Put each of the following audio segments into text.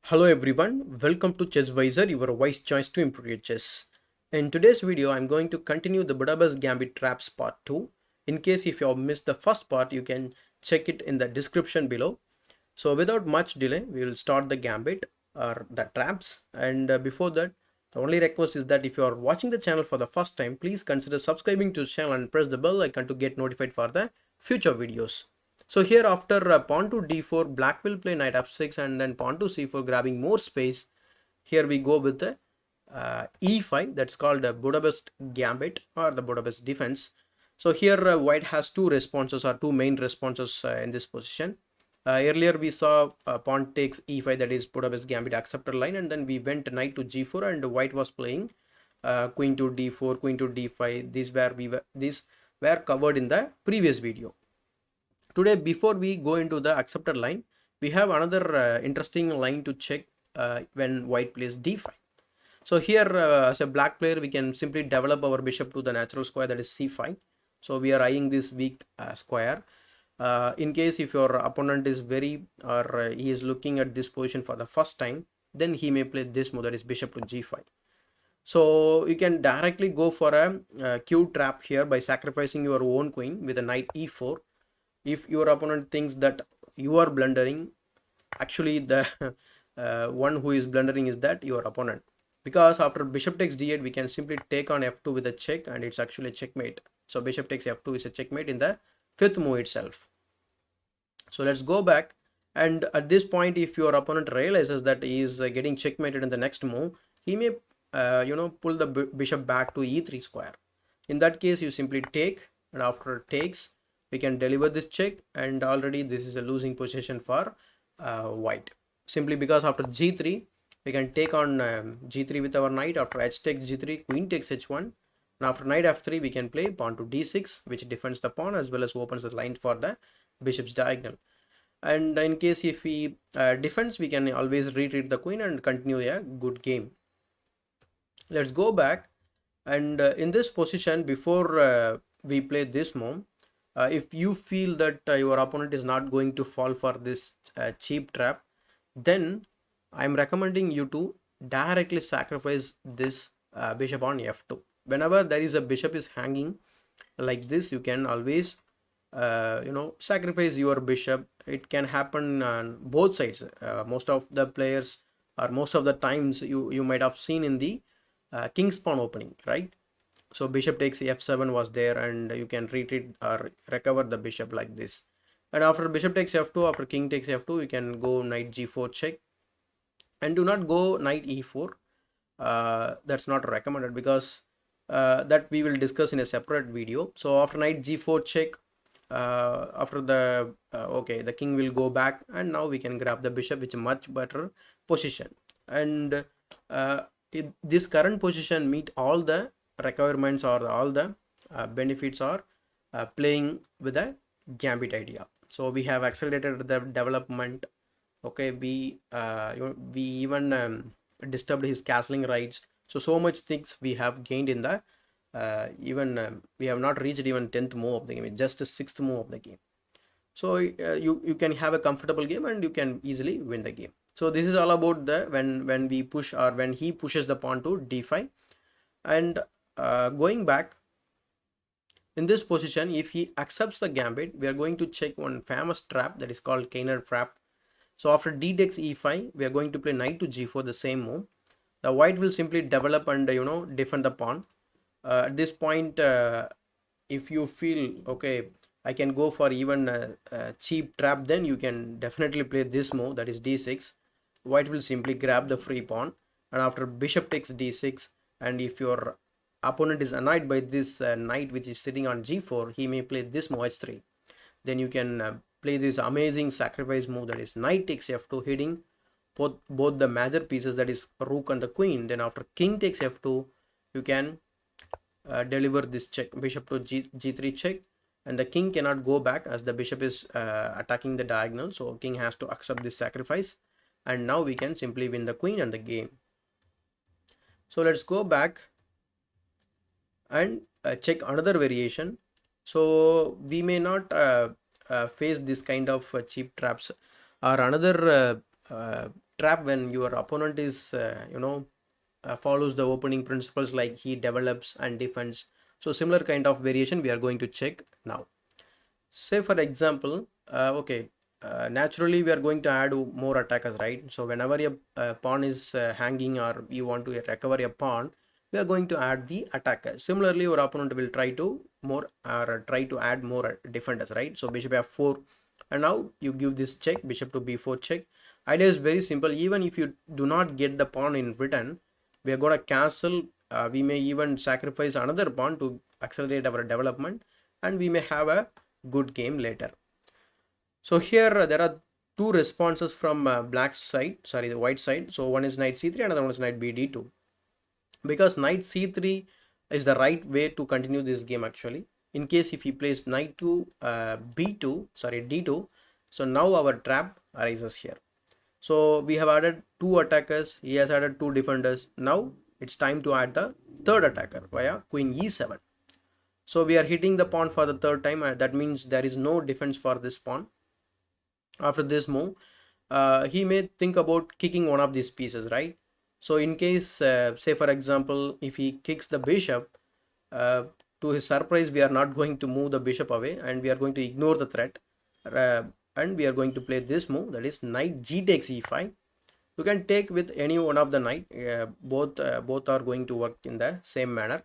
Hello everyone, welcome to ChessVisor, your wise choice to improve your chess. In today's video, I'm going to continue the Budapest Gambit traps part 2. In case if you have missed the first part, you can check it in the description below. So without much delay, we will start the gambit or the traps. And before that, the only request is that if you are watching the channel for the first time, please consider subscribing to the channel and press the bell icon to get notified for the future videos. So here after pawn to d4, black will play knight f6 and then pawn to c4, grabbing more space. Here we go with the e5, that's called the Budapest Gambit or the Budapest defense. So here white has two responses or two main responses in this position. Earlier we saw pawn takes e5, that is Budapest Gambit acceptor line, and then we went knight to g4 and white was playing queen to d4, queen to d5. These were covered in the previous video. Today, before we go into the acceptor line, we have another interesting line to check when white plays d5. So here as a black player, we can simply develop our bishop to the natural square, that is c5. So we are eyeing this weak square. In case if your opponent is he is looking at this position for the first time, then he may play this move, that is bishop to g5. So you can directly go for a Q trap here by sacrificing your own queen with a knight e4. If your opponent thinks that you are blundering, actually the one who is blundering is that your opponent, because after bishop takes d8 we can simply take on f2 with a check, and it's actually a checkmate. So bishop takes f2 is a checkmate in the fifth move itself. So let's go back, and at this point if your opponent realizes that he is getting checkmated in the next move, he may pull the bishop back to e3 square. In that case you simply take, and after takes we can deliver this check, and already this is a losing position for white, simply because after g3 we can take on g3 with our knight. After h takes g3, queen takes h1, and after knight f3 we can play pawn to d6, which defends the pawn as well as opens the line for the bishop's diagonal. And in case if he defends, we can always retreat the queen and continue a good game. Let's go back, and in this position, before we play this move, if you feel that your opponent is not going to fall for this cheap trap, then I'm recommending you to directly sacrifice this bishop on f2. Whenever there is a bishop is hanging like this, you can always sacrifice your bishop. It can happen on both sides. Most of the players, or most of the times, you might have seen in the king's pawn opening, right? So bishop takes f7 was there, and you can retreat or recover the bishop like this. And after bishop takes f2, after king takes f2, you can go knight g4 check, and do not go knight e4. That's not recommended, because that we will discuss in a separate video. So after knight g4 check, after the the king will go back, and now we can grab the bishop, which is much better position. And this current position meet all the requirements, or all the benefits, or playing with a gambit idea. So we have accelerated the development. Okay, we even disturbed his castling rights. So much things we have gained in the even we have not reached even 10th move of the game, just the 6th move of the game. So you can have a comfortable game, and you can easily win the game. So this is all about the when we push, or when he pushes the pawn to d5. And going back, in this position, if he accepts the gambit, we are going to check one famous trap that is called Kieninger Trap. So after d takes e5, we are going to play knight to g4, the same move. The white will simply develop and defend the pawn. At this point, if you feel okay, I can go for even a cheap trap, then you can definitely play this move, that is d6. White will simply grab the free pawn, and after bishop takes d6, and if your opponent is annoyed by this knight which is sitting on g4, he may play this move h3. Then you can play this amazing sacrifice move, that is knight takes f2, hitting both the major pieces, that is rook and the queen. Then after king takes f2, you can deliver this check, bishop to g3 check, and the king cannot go back as the bishop is attacking the diagonal. So king has to accept this sacrifice, and now we can simply win the queen and the game. So let's go back and check another variation. So we may not face this kind of cheap traps, or another trap when your opponent is follows the opening principles, like he develops and defends. So similar kind of variation we are going to check now. Say for example, naturally we are going to add more attackers, right? So whenever a pawn is hanging, or you want to recover a pawn, we are going to add the attacker. Similarly, your opponent will try to more or try to add more defenders, right? So bishop f4, and now you give this check, bishop to b4 check. Idea is very simple. Even if you do not get the pawn in return, we are going to castle. We may even sacrifice another pawn to accelerate our development, and we may have a good game later. So here there are two responses from black side, sorry, the white side. So one is knight c3, another one is knight bd2. Because knight c3 is the right way to continue this game actually. In case if he plays knight to b2, sorry, d2, so now our trap arises here. So we have added two attackers, he has added two defenders. Now it's time to add the third attacker via queen e7. So we are hitting the pawn for the third time, and that means there is no defense for this pawn. After this move, he may think about kicking one of these pieces, right? So in case, say for example, if he kicks the bishop, to his surprise, we are not going to move the bishop away, and we are going to ignore the threat, and we are going to play this move, that is knight g takes e5. You can take with any one of the knight, both are going to work in the same manner.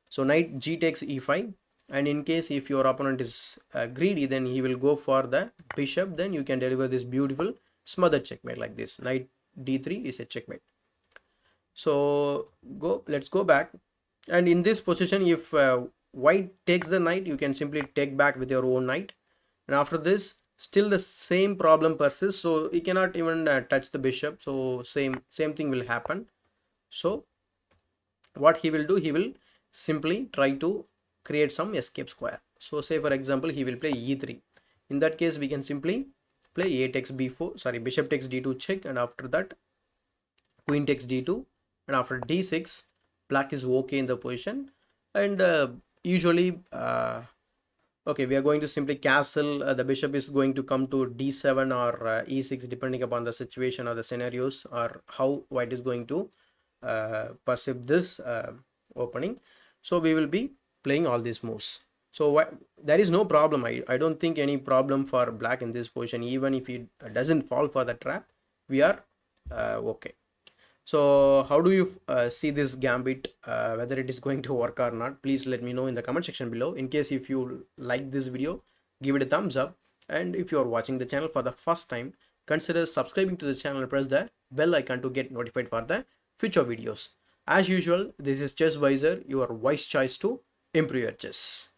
So knight g takes e5, and in case if your opponent is greedy, then he will go for the bishop. Then you can deliver this beautiful smothered checkmate like this. Knight d3 is a checkmate. So let's go back, and in this position, if white takes the knight, you can simply take back with your own knight, and after this still the same problem persists. So he cannot even touch the bishop, so same thing will happen. So what he will do, he will simply try to create some escape square. So say for example, he will play e3. In that case, we can simply play a takes b4, sorry, bishop takes d2 check, and after that queen takes d2, and after d6, black is okay in the position. And usually okay, we are going to simply castle. The bishop is going to come to d7 or e6, depending upon the situation or the scenarios, or how white is going to perceive this opening. So we will be playing all these moves. So there is no problem. I don't think any problem for black in this position. Even if he doesn't fall for the trap, we are okay. So how do you see this gambit, whether it is going to work or not? Please let me know in the comment section below. In case if you like this video, give it a thumbs up, and if you are watching the channel for the first time, consider subscribing to the channel and press the bell icon to get notified for the future videos. As usual, this is Chess Visor, your wise choice to improve your chess.